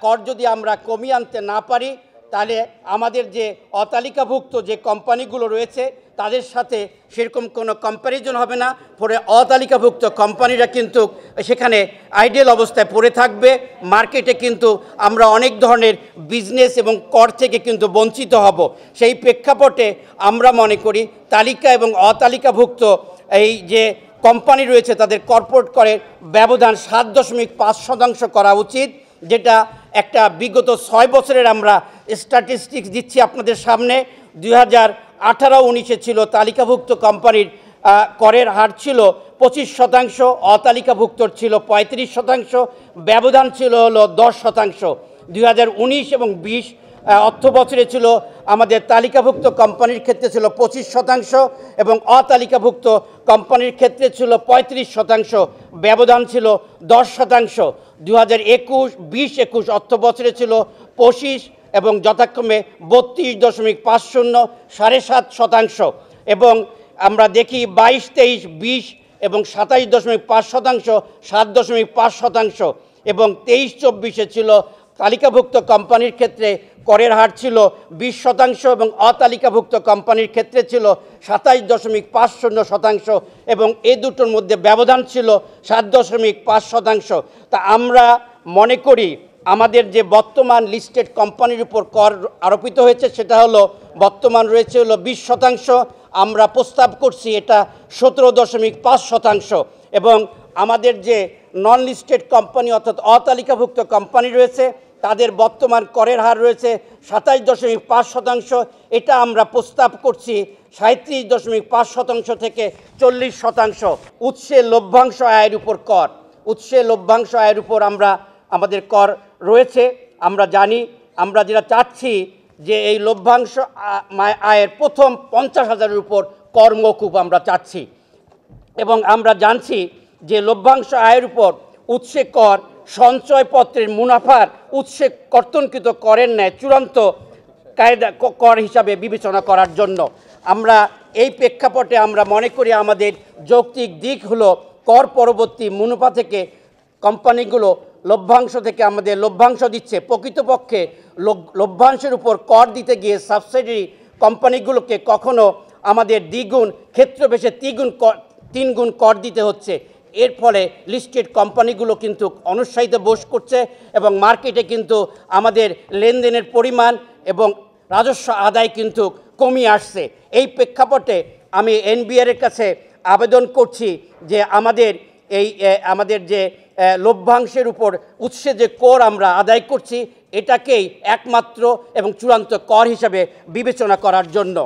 কর যদি আমরা কমিয়ে আনতে না পারি তাহলে আমাদের যে অতালিকাভুক্ত যে কোম্পানিগুলো রয়েছে তাদের সাথে সেরকম কোনো কম্প্যারিজন হবে না। পরে অতালিকাভুক্ত কোম্পানিরা কিন্তু সেখানে আইডিয়াল অবস্থায় পড়ে থাকবে। মার্কেটে কিন্তু আমরা অনেক ধরনের বিজনেস এবং কর থেকে কিন্তু বঞ্চিত হব। সেই প্রেক্ষাপটে আমরা মনে করি তালিকা এবং অতালিকাভুক্ত এই যে কোম্পানি রয়েছে তাদের কর্পোরেট করের ব্যবধান 7.5% করা উচিত, যেটা একটা বিগত 6 বছরের আমরা স্ট্যাটিস্টিক্স দিচ্ছি আপনাদের সামনে। 2018-19 ছিল তালিকাভুক্ত কোম্পানির করের হার ছিল 25%, অতালিকাভুক্তর ছিল 35%, ব্যবধান ছিল হলো 10%। 2019 এবং 20 অর্থ বছরে ছিল আমাদের তালিকাভুক্ত কোম্পানির ক্ষেত্রে ছিল 25% এবং অতালিকাভুক্ত কোম্পানির ক্ষেত্রে ছিল 35%, ব্যবধান ছিল 10%। 2021 অর্থ বছরে ছিল 25 এবং যথাক্রমে 32.50, 7.5%। এবং আমরা দেখি 22-23, 20 এবং 27.5%, 7.5%। এবং 23-24 ছিল তালিকাভুক্ত কোম্পানির ক্ষেত্রে করের হার ছিল 20% এবং অতালিকাভুক্ত কোম্পানির ক্ষেত্রে ছিল 27.50% এবং এই দুটোর মধ্যে ব্যবধান ছিল 7.5%। তা আমরা মনে করি আমাদের যে বর্তমান লিস্টেড কোম্পানির উপর কর আরোপিত হয়েছে সেটা হলো বর্তমান রয়েছে হলো 20%, আমরা প্রস্তাব করছি এটা 17.5%। এবং আমাদের যে নন লিস্টেড কোম্পানি অর্থাৎ অতালিকাভুক্ত কোম্পানি রয়েছে তাদের বর্তমান করের হার রয়েছে 27.5%, এটা আমরা প্রস্তাব করছি 37.5% থেকে 40%। উৎসে লভ্যাংশ আয়ের উপর কর, উৎসে লভ্যাংশ আয়ের উপর আমাদের কর রয়েছে। আমরা জানি, আমরা যেটা চাচ্ছি যে এই লভ্যাংশ আয়ের প্রথম 50,000-এর উপর কর মওকুফ আমরা চাচ্ছি। এবং আমরা জানছি যে লভ্যাংশ আয়ের উপর উৎসে কর সঞ্চয়পত্রের মুনাফার উৎসে কর্তনকৃত করের ন্যায় চূড়ান্ত কায়দা কর হিসাবে বিবেচনা করার জন্য আমরা এই প্রেক্ষাপটে আমরা মনে করি আমাদের যৌক্তিক দিক হলো কর পরবর্তী মুনাফা থেকে কোম্পানিগুলো লভ্যাংশ থেকে আমাদের লভ্যাংশ দিচ্ছে। প্রকৃতপক্ষে লভ্যাংশের উপর কর দিতে গিয়ে সাবসিডারি কোম্পানিগুলোকে কখনো আমাদের দ্বিগুণ ক্ষেত্রবিশেষে তিন গুণ কর দিতে হচ্ছে। এর ফলে লিস্টেড কোম্পানিগুলো কিন্তু অনুৎসাহিত বোধ করছে এবং মার্কেটে কিন্তু আমাদের লেনদেনের পরিমাণ এবং রাজস্ব আদায় কিন্তু কমিয়ে আসছে। এই প্রেক্ষাপটে আমি এনবিআরের কাছে আবেদন করছি যে আমাদের যে লভ্যাংশের উপর উৎসে যে কর আমরা আদায় করছি এটাকেই একমাত্র এবং চূড়ান্ত কর হিসাবে বিবেচনা করার জন্য।